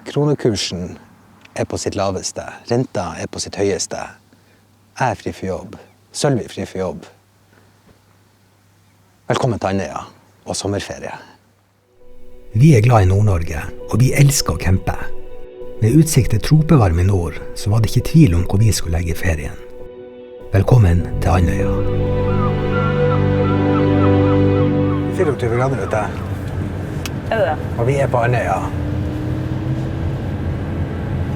Kronekursen på sitt laveste, renta på sitt høyeste. Jeg fri for jobb, Sølvi fri for jobb. Velkommen til Andøya og sommerferie. Vi glad i Nord-Norge, og vi elsker å campe. Med utsikt til tropevarme i nord, så var det ikke tvil om hvor vi skulle legge ferien. Velkommen til Andøya. 24 grader ute. Det? Og vi på Andøya.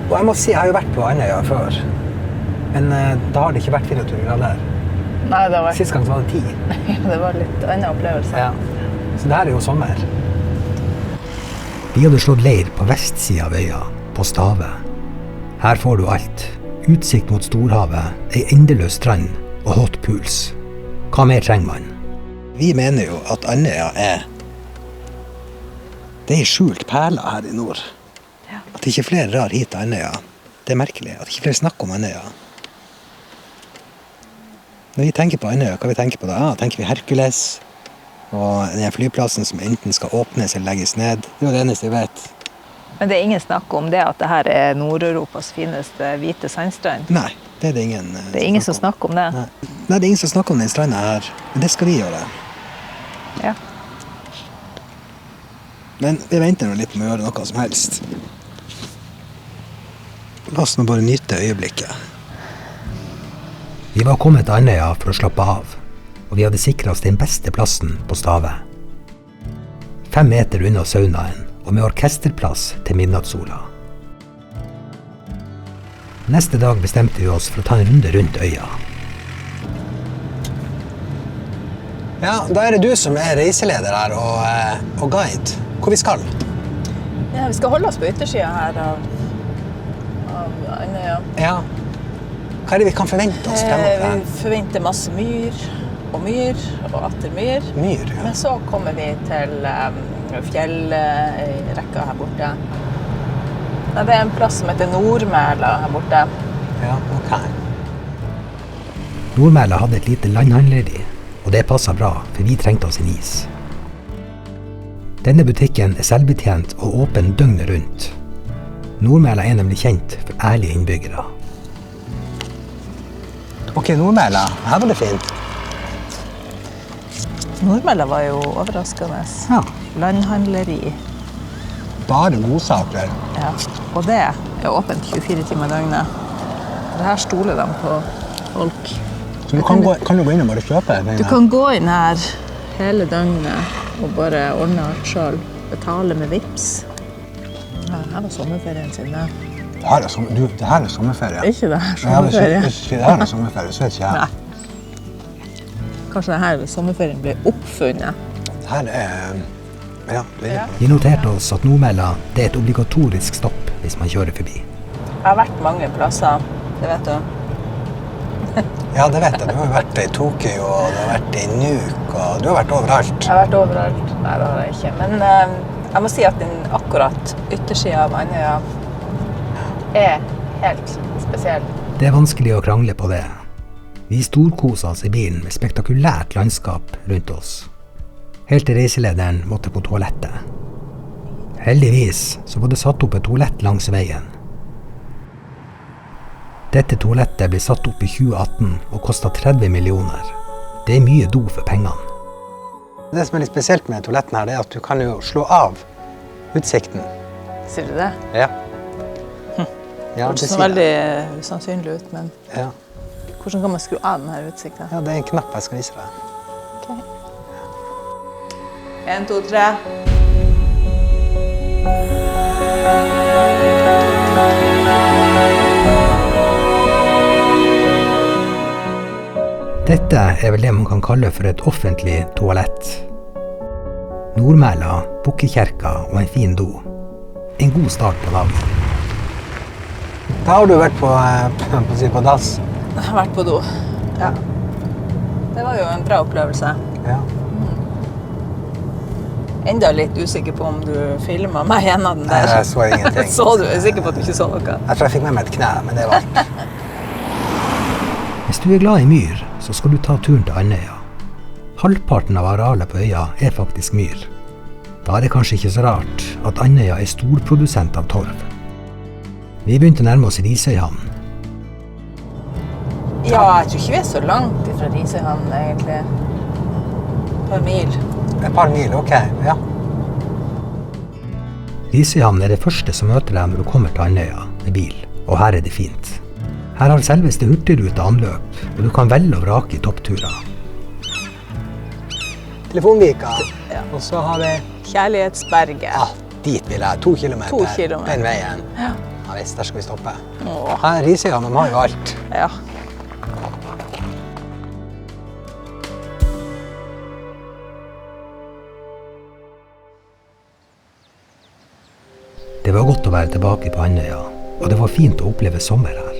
Og jeg må si, jeg har jo vært på Andøya før. Men da har det ikke vært 24 grader. Nei, det var... Sist gang så var det 10. Det var litt annen opplevelse. Ja. Så det her er jo sommer. Vi hadde slått leir på vestsiden av øya, på Stave. Her får du alt. Utsikt mot Storhavet, en endeløs strand og hot pools. Hva mer trenger man? Vi mener jo at Andøya det er skjult perler her i nord. Ja. At ikke flere drar hit til Andøya. Det er merkelig. At ikke flere snakker om Andøya. Når vi tenker på Andøya, hva vi tenker på da? Ja, tenker vi Hercules. Og den flyplassen som enten skal åpnes eller legges ned. Det er jo det eneste vi vet. Men det er ingen snakk om det at det her er Nord-Europas fineste hvite sandstrand? Nei, det er det ingen. Det er ingen som snakker om det? Nei, det er ingen som snakker om den stranden her. Men det skal vi gjøre. Ja. Men vi venter nå litt med å gjøre noe som helst. La oss nå bare nyte øyeblikket. Vi var kommet til Andøya for å slappe av, og vi hadde sikret oss den beste plassen på Stave. 5 meter unna saunaen, og med orkesterplass til midnattssola. Neste dag bestemte vi oss for å ta en runde rundt øya. Ja, da er det du som er reiseleder her og guide. Hvor vi skal? Ja, vi skal holde oss på yttersiden her av Andøya. Ja. Hva er det vi kan forvente oss fremover? Vi forventer masse myr og atter myr. Myr, ja. Men så kommer vi til fjellrekka her borte. Det er en plass som heter Nordmæla her borte. Ja, ok. Nordmæla hadde et lite landhandleri, og det passet bra, for vi trengte oss en is. Denne butikken er selvbetjent og åpen døgnet rundt. Nordmæla er nemlig kjent for ærlige innbyggere. Ok, Nordmæla. Her var det fint. Nordmæla var jo overraskende. Ja. Landhandleri. Bare godsaker. Ja, og det er åpent 24 timer i døgnet. Det her stoler de på folk. Så du kan du gå inn og bare kjøpe? Du kan gå inn her hele døgnet og bare ordne alt selv. Betale med Vipps. Ja, her var sommerferien sin. Det her er sommerferie. Ikke det her sommerferie. Ja, hvis ikke det her er sommerferie, så vet ikke jeg. Nei. Kanskje denne sommerferien ble oppfunnet. Her er... Ja, det er... Vi noterte oss at Nordmæla det er et obligatorisk stopp hvis man kjører forbi. Jeg har vært mange plasser, det vet du. Ja, det vet jeg. Du har vært i Tokyo, og du har vært i Nuuk, og du har vært overalt. Jeg har vært overalt. Nei, det har jeg ikke. Men jeg må si at den akkurat yttersiden av Andøya er helt spesiell. Det er vanskelig å krangle på det. Vi storkoset oss i bilen med spektakulært landskap rundt oss. Helt til reiselederen måtte på toalettet. Heldigvis så var det satt opp et toalett langs veien. Dette toalettet ble satt opp i 2018 og kostet 30 millioner. Det er mye do for pengene. Det som er litt spesielt med toaletten her, det er at du kan jo slå av utsikten. Sier du det? Ja. Ja, det ser veldig usannsynlig ut, men ja. Hvordan kan man skru av denne utsikten? Ja, det er en knapp jeg skal vise deg. Ok. 1, 2, 3. Dette er vel det man kan kalle for et offentlig toalett. Nordmæla, Bukkekjerka og en fin do. En god start på dagen. Da har du vært på dass. Jeg har vært på do. Ja. Det var jo en bra opplevelse. Ja. Enda litt usikker på om du filmet meg gjennom den der. Jeg så ingenting. Så du? Jeg er sikker på at du ikke så noe. Jeg tror jeg fikk med meg et kne, men det var alt. Hvis du er glad i myr, så skal du ta turen til Andøya. Halvparten av arealet på øya er faktisk myr. Da er det kanskje ikke så rart at Andøya er storprodusent av torv. Vi begynte å nærme oss Risøyhamn. Ja, jeg tror ikke vi er så langt fra Risøyhamn, egentlig. Et par mil. Et par mil, ok, ja. Risøyhamn er det første som møter deg når du kommer til Andøya med bil, og her er det fint. Her har selveste Hurtigruta anløp, og du kan velge og vrake i toppturer. Telefonvika, Ja. og så har vi... Kjærlighetsberget. Ja, dit vil jeg, 2 kilometer. 2 kilometer. Den veien. Ja. Ja visst, der skal vi stoppe. Åh, Her Risøyhamn, de har jo alt. ja. Det var godt å være tilbake på Andøya, og det var fint å oppleve sommer her.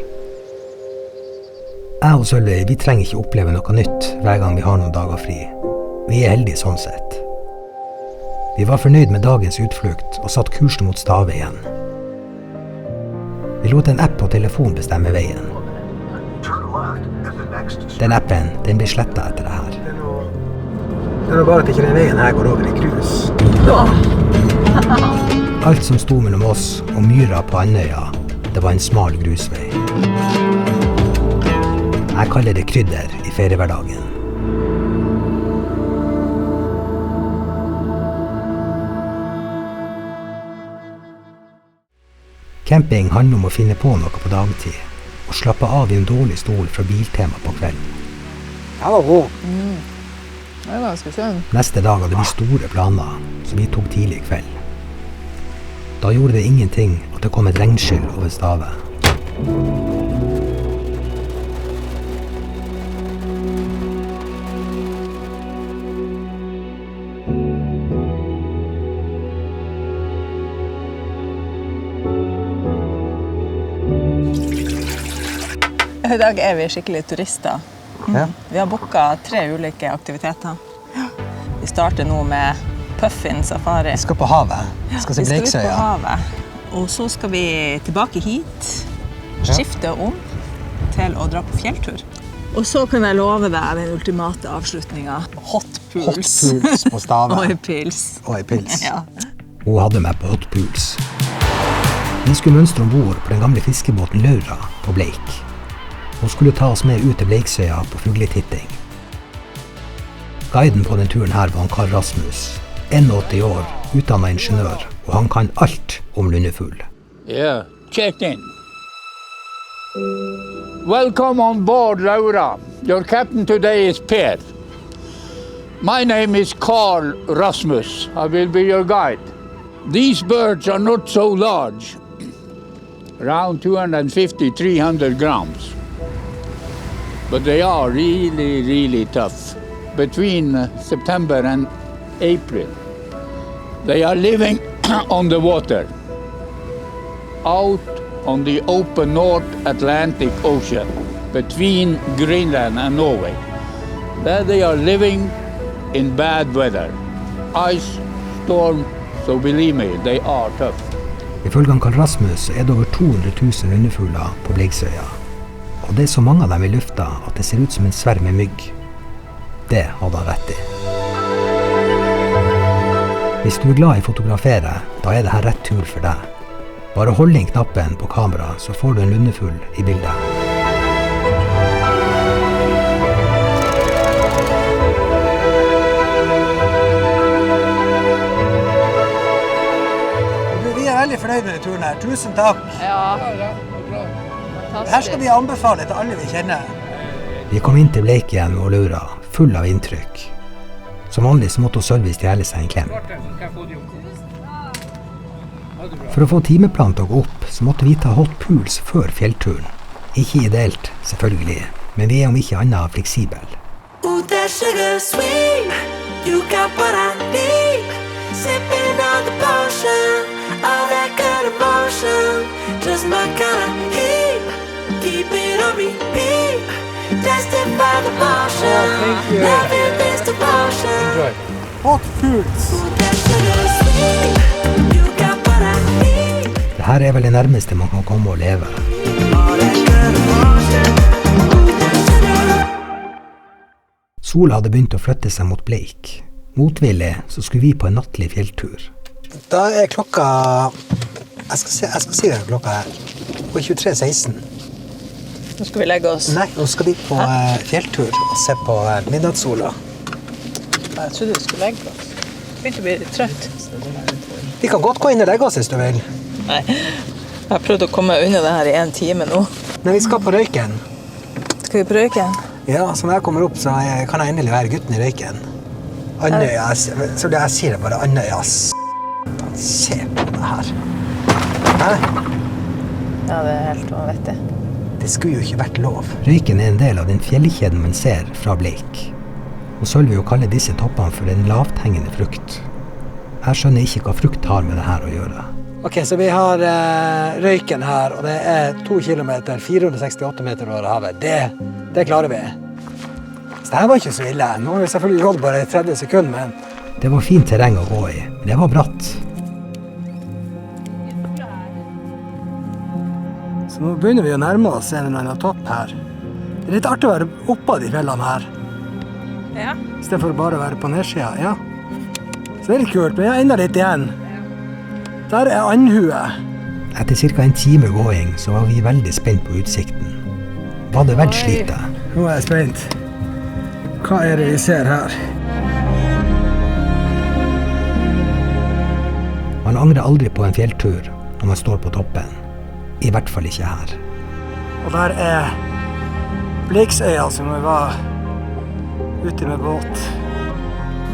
Jeg og Sølvi, vi trenger ikke oppleve noe nytt hver gang vi har noen dager fri. Vi er heldige sånn sett. Vi var fornøyd med dagens utflukt og satt kursen mot Stave igjen. Vi lot en app på telefon bestemme veien. Den appen, den blir slettet etter det her. Det er bare at ikke den veien her går over i grus. Alt som sto mellom oss og myra på Andøya, det var en smal grusvei. Jeg kaller det krydder i feriehverdagen. Camping handler om å finne på noe på dagtid, og slappe av i en dårlig stol fra Biltema på kvelden. Den var god. Det er ganske sønn. Neste dag hadde vi store planer, så vi tok tidlig i kveld. Da gjorde det ingenting at det kom et regnskyll over Stave. I dag er vi skikkelig turister. Ja. Vi har booket 3 ulike aktiviteter. Vi starter nå med Puffin Safari. Vi skal på havet. Vi skal se Vi skal ut på Bleksøya. havet. Og så skal vi tilbake hit, skifte om til å dra på fjelltur. Og så kan jeg love deg den ultimate avslutningen. Hot Hot pools. pools på Stave. Og en pils. Og en pils. Ja. Hun hadde meg på hot pools. Vi skulle mønstre ombord på den gamle fiskebåten Laura på Bleik. Hun skulle ta oss med ut til Bleksøya på fugletitting. Guiden på den turen her var Karl Rasmus, 81 år, utdannet ingeniør, og han kan alt om lundefugl. Yeah, checked in. Welcome on board, Laura. Your captain today is Per. My name is Karl Rasmus. I will be your guide. These birds are not so large, around 250-300 grams. But they are really, really tough. Between September and April, they are living on the water, out on the open North Atlantic Ocean, between Greenland and Norway. There they are living in bad weather, ice, storm, so believe me, they are tough. Ifølge Karl Rasmus er det over 200 000 lundefugler på Bleksøya. Og det er så mange av dem i lufta at det ser ut som en sverm med mygg. Det hadde han rett i. Hvis du er glad i å fotografere, da er det her rett tur for deg. Bare hold inn knappen på kamera, så får du en lundefugl i bildet. Vi er veldig fornøyd med turen her. Tusen takk. Ja. Her skal vi anbefale til alle vi kjenner. Vi kom inn til Bleik igjen og Laura, full av inntrykk. Som vanlig så måtte Sølvi stjele seg en klem. For å få timeplanen til å gå opp, så måtte vi ta hot pools før fjellturen. Ikke ideelt, selvfølgelig, men vi er om ikke annet fleksibel. Ooh, that sugar sweet, you got what I need. Sipping on the potion, all that good emotion. Just my kind of heat, keep it on repeat. Testify the motion, loving this devotion. Hot pools. Ooh, that sugar sweet, you got what I need. Det her er vel det nærmeste man kan komme å leve. All that good emotion, ooh, that sugar. Sola hadde begynt å flytte seg mot Bleik. Motvillig så skulle vi på en nattlig fjelltur. Da er klokka... Jeg skal si det klokka her. Og 23.16. Nå skal vi legge oss. Nei, nå skal vi på fjelltur og se på midnattssola. Jeg trodde vi skulle legge oss. Begynte å bli litt trøtt. Vi kan godt gå inn og legge oss hvis du vil. Nei, jeg har prøvd å komme unna det her i 1 time nå. Men vi skal på Røyken. Skal vi på Røyken? Ja, så når jeg kommer opp, så kan jeg endelig være gutten i Røyken. Andøya, så jeg sier det bare Andøya. Se på det her. Hæ? Ja, det er helt vanvittig. Det skulle jo ikke vært lov. Røyken er en del av den fjellkjeden man ser fra Bleik. Og Sølvi jo kaller disse toppene for en lavthengende frukt. Jeg skjønner ikke hva frukt har med det her å gjøre. Ok, så vi har Røyken her, og det er 2 kilometer, 468 meter over havet. Det klarer vi. Så det her var ikke så ille. Nå har vi selvfølgelig gått bare 30 sekunder, men... Det var fint terreng å gå i, men det var bratt. Så nå begynner vi å nærme oss en eller annen topp her. Det er litt artig å være oppe av de fjellene her. Ja. I stedet for å bare være på nedsida, ja. Så det er litt kult, men jeg har enda litt igjen. Der er andhue. Etter ca. 1 time gåing så var vi veldig spent på utsikten. Var det vel slite? Nå er jeg spent. Hva er det vi ser her? Man angrer aldri på en fjelltur når man står på toppen. I hvert fall ikke her. Og der er Bleiksøya som vi var ute med båt.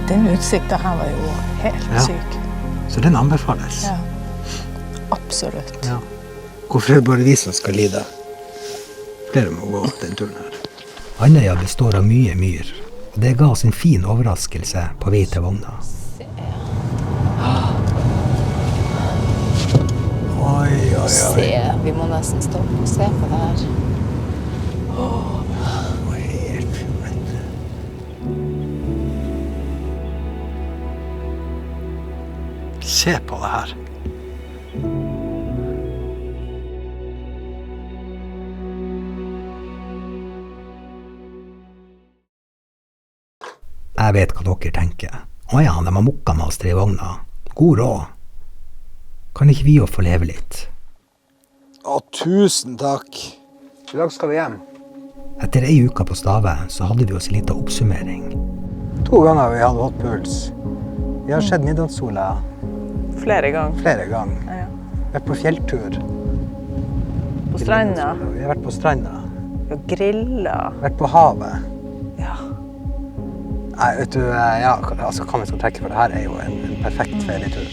Den utsikten her var jo helt syk. Så den anbefales. Ja, absolutt. Ja. Hvorfor er det bare vi som skal lide? Flere må gå den turen her. Andøya består av mye myr, og det ga oss en fin overraskelse på vei til vogna. Oi. Se, vi må nesten stoppe og se på det her. Helt fint. Se på det her. Jeg vet hva dere tenker. Åja, de har mokka med oss 3 vogna. God råd. Kan ikke vi jo få leve litt? Å, tusen takk. I dag skal vi hjem. Etter 1 uke på Stave så hadde vi oss en liten oppsummering. 2 ganger har vi hatt hot puls. Vi har sett midnattssola Flere ganger. flere ganger. Ja. Vært på fjelltur. På stranda. Vi har vært på stranda. Vi har grillet. Vært på havet. Ja. Nei, vet du, ja, altså hva vi skal trekke for det her er jo en perfekt ferietur.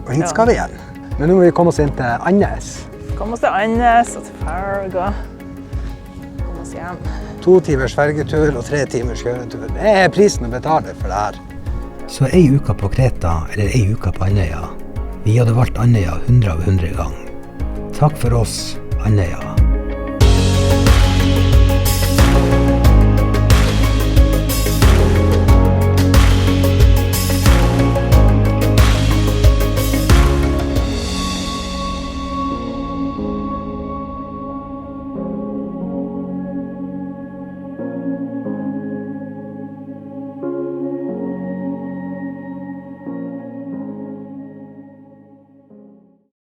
Og hit skal vi igjen. Men nå må vi komme oss inn til Andes. Kom oss til Andes og til Farga. Kom oss hjem. 2 timers fergetur og 3 timers kjøretur. Det er prisen å betale for det her. Så 1 uke på Kreta eller 1 uke på Andøya. Vi hadde valgt Andøya 100 av 100 gang. Takk for oss, Andøya.